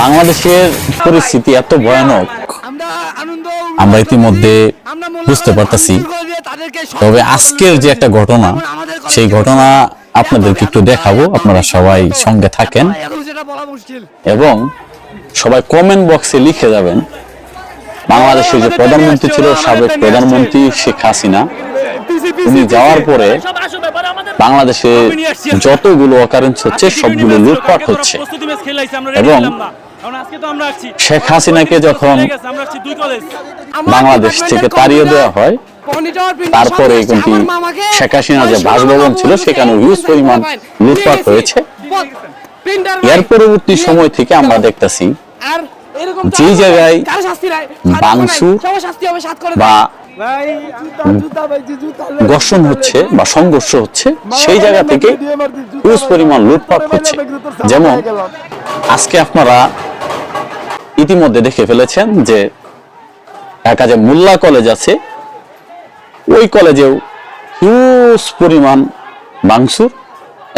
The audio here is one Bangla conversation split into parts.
বাংলাদেশের পরিস্থিতি এত ভয়ানক আমরা ইতিমধ্যে বুঝতে পারতেছি। তবে আজকের যে একটা ঘটনা, সেই ঘটনা আপনাদেরকে একটু দেখাবো। আপনারা সবাই সঙ্গে থাকেন এবং সবাই কমেন্ট বক্সে লিখে যাবেন বাংলাদেশের যে প্রধানমন্ত্রী ছিল, সাবেক প্রধানমন্ত্রী শেখ হাসিনা, উনি যাওয়ার পরে বাংলাদেশে যতগুলো অকারেন্স হচ্ছে সবগুলো লুটপাট হচ্ছে এবং শেখ হাসিনাকে যখন বাংলাদেশ থেকে তাড়িয়ে দেওয়া হয়, তারপরে কিন্তু শেখ হাসিনার যে বাসভবন ছিল সেখানে হিউজ পরিমাণ লুটপাট হয়েছে। এর পরবর্তী সময় থেকে আমরা দেখতেছি যে জায়গায় ভাঙচুর বা ঘর্ষণ হচ্ছে বা সংঘর্ষ হচ্ছে, সেই জায়গা থেকে হিউজ পরিমাণ লুটপাট হচ্ছে। যেমন আজকে আপনারা ইতিমধ্যে দেখে ফেলেছেন যে ঢাকা যে মোল্লা কলেজ আছে, ওই কলেজেও হিউজ পরিমাণ ভাঙচুর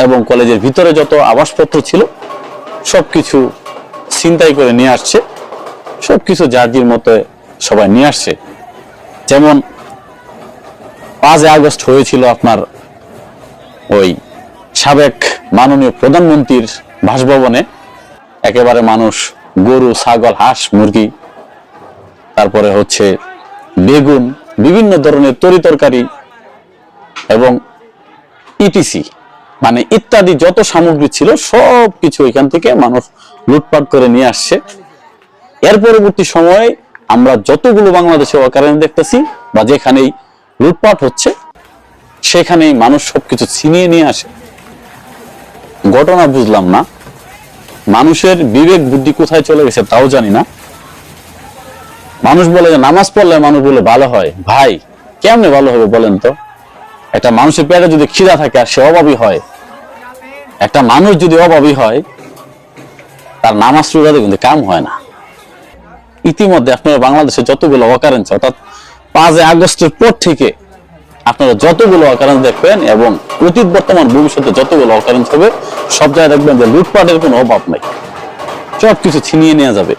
এবং কলেজের ভিতরে যত আবাসপত্র ছিল সবকিছু ছিনতাই করে নিয়ে আসছে, সবকিছু জার্জির মতো সবাই নিয়ে আসছে। যেমন 5 আগস্ট হয়েছিল আপনার ওই সাবেক মাননীয় প্রধানমন্ত্রীর বাসভবনে, একেবারে মানুষ গরু, ছাগল, হাঁস, মুরগি, তারপরে হচ্ছে বেগুন, বিভিন্ন ধরনের তরিতরকারি এবং ইটিসি মানে ইত্যাদি যত সামগ্রী ছিল সব কিছু এখান থেকে মানুষ লুটপাট করে নিয়ে আসছে। এর পরবর্তী সময়ে আমরা যতগুলো বাংলাদেশে অকারেন্স দেখতেছি বা যেখানেই লুটপাট হচ্ছে সেখানেই মানুষ সবকিছু ছিনিয়ে নিয়ে আসে। ঘটনা বুঝলাম না, মানুষের বিবেক বুদ্ধি কোথায় চলে গেছে তাও জানি না। মানুষ বলে যে নামাজ পড়লে মানুষ বলে ভালো হয়। ভাই, কেমনে ভালো হবে বলেন তো? একটা মানুষের পেটে যদি খিদা থাকে আর সে অভাবী হয়, একটা মানুষ যদি অভাবী হয়, তার নামাজ রোজাতে কিন্তু কাম হয় না। ইতিমধ্যে আপনারা বাংলাদেশে যতগুলো অকারেন্স, অর্থাৎ 5 আগস্টের পর থেকে আপনারা যতগুলো অকারেন্স দেখবেন এবং অতীত বর্তমান ভবিষ্যতে যতগুলো অকারেন্স হবে, সব জায়গায় দেখবেন যে লুটপাটের কোনো অভাব নাই, সবকিছু ছিনিয়ে নেওয়া যাবে।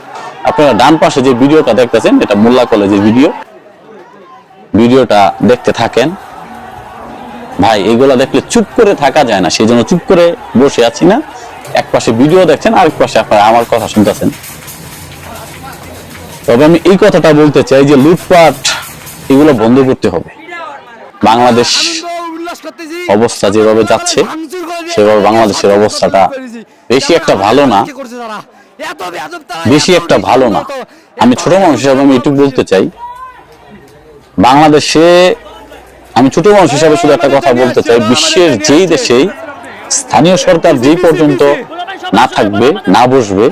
আপনারা ডান পাশে যে ভিডিওটা দেখতেছেন, এটা মোল্লা কলেজের ভিডিওটা দেখতে থাকেন। ভাই, এগুলা দেখলে চুপ করে থাকা যায় না, সেই জন্য চুপ করে বসে আছি না। এক পাশে ভিডিও দেখছেন, আরেক পাশে আপনারা আমার কথা শুনতেছেন। তবে আমি এই কথাটা বলতে চাই যে লুটপাট এগুলো বন্ধ করতে হবে। বাংলাদেশ অবস্থা যেভাবে যাচ্ছে সেভাবে বাংলাদেশের অবস্থাটা বেশি একটা ভালো না। আমি ছোট মানুষ হিসাবে আমি এটুকু বলতে চাই, বাংলাদেশে আমি ছোট মানুষ হিসাবে শুধু একটা কথা বলতে চাই, বিশ্বের যেই দেশেই স্থানীয় সরকার যেই পর্যন্ত না থাকবে, না বসবে,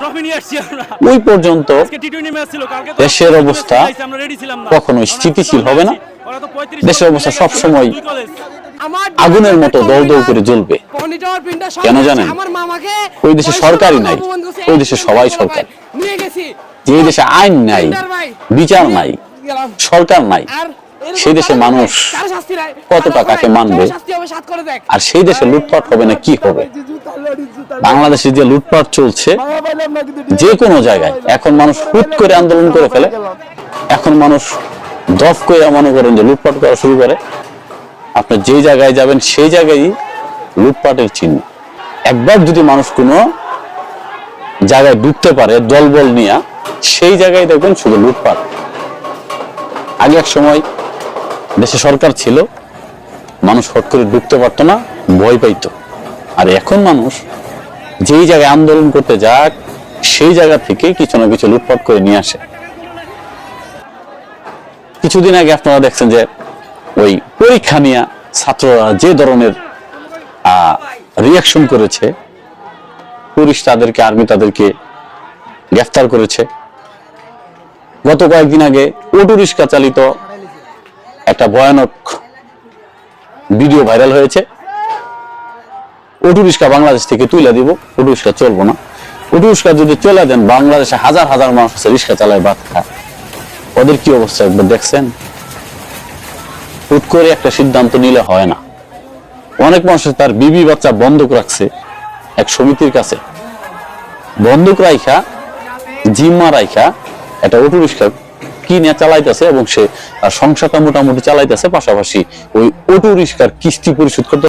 ওই পর্যন্ত দেশের অবস্থা কখনো স্থিতিশীল হবে না। দেশের অবস্থা সবসময় আগুনের মতো দৌ দৌ করে জ্বলবে। কেন জানেন? ওই দেশে সরকারই নাই, ওই দেশে সবাই সরকার। যে দেশে আইন নাই, বিচার নাই, সরকার নাই, সেই দেশে মানুষ কত টাকাকে মানবে? আর সেই দেশে লুটপাট হবে না কি হবে? বাংলাদেশে যে লুটপাট চলছে যে কোনো জায়গায়, এখন মানুষ হুট করে আন্দোলন করে ফেলে, এখন মানুষ দফ করে মনে করেন যে লুটপাট করা শুরু করে। আপনি যে জায়গায় যাবেন সেই জায়গায় লুটপাটের চিহ্ন। একবার যদি মানুষ কোনো জায়গায় ঢুকতে পারে দলবল নিয়ে, সেই জায়গায় দেখবেন শুধু লুটপাট। আগে এক সময় দেশে সরকার ছিল, মানুষ হট করে ঢুকতে পারতো না, ভয় পাইতো। আর এখন মানুষ যেই জায়গায় আন্দোলন করতে যাক, সেই জায়গা থেকে কিছু না কিছু লুটপাট করে নিয়ে আসে। কিছুদিন আগে আপনারা দেখছেন যে ওই পরীক্ষা নিয়ে ছাত্ররা যে ধরনের রিয়াকশন করেছে, পুলিশ তাদেরকে, আর্মি তাদেরকে গ্রেফতার করেছে। গত কয়েকদিন আগে অটো রিক্সা চালিত একটা ভয়ানক ভিডিও ভাইরাল হয়েছে। অটো রিক্সা বাংলাদেশ থেকে তুলে দিব, অটো রিক্সা চলবো না। অটো রিক্সা যদি চলে দেন, বাংলাদেশে হাজার হাজার মানুষ রিক্সা চালায়, ভাত খায়, ওদের কি অবস্থা একবার দেখছেন? হুট করে একটা সিদ্ধান্ত নিলে হয় না। অনেক মানুষ তার বিবি বাচ্চা বন্ধক রাখছে এক সমিতির কাছে, বন্ধক রাখা জিম্মা রাইখা একটা অটো রিক্সা কিনে চালাইতেছে এবং সে সংসারটা মোটামুটি চালাইতেছে, পাশাপাশি ওই অটো রিক্সার কিস্তি পরিশোধ করতে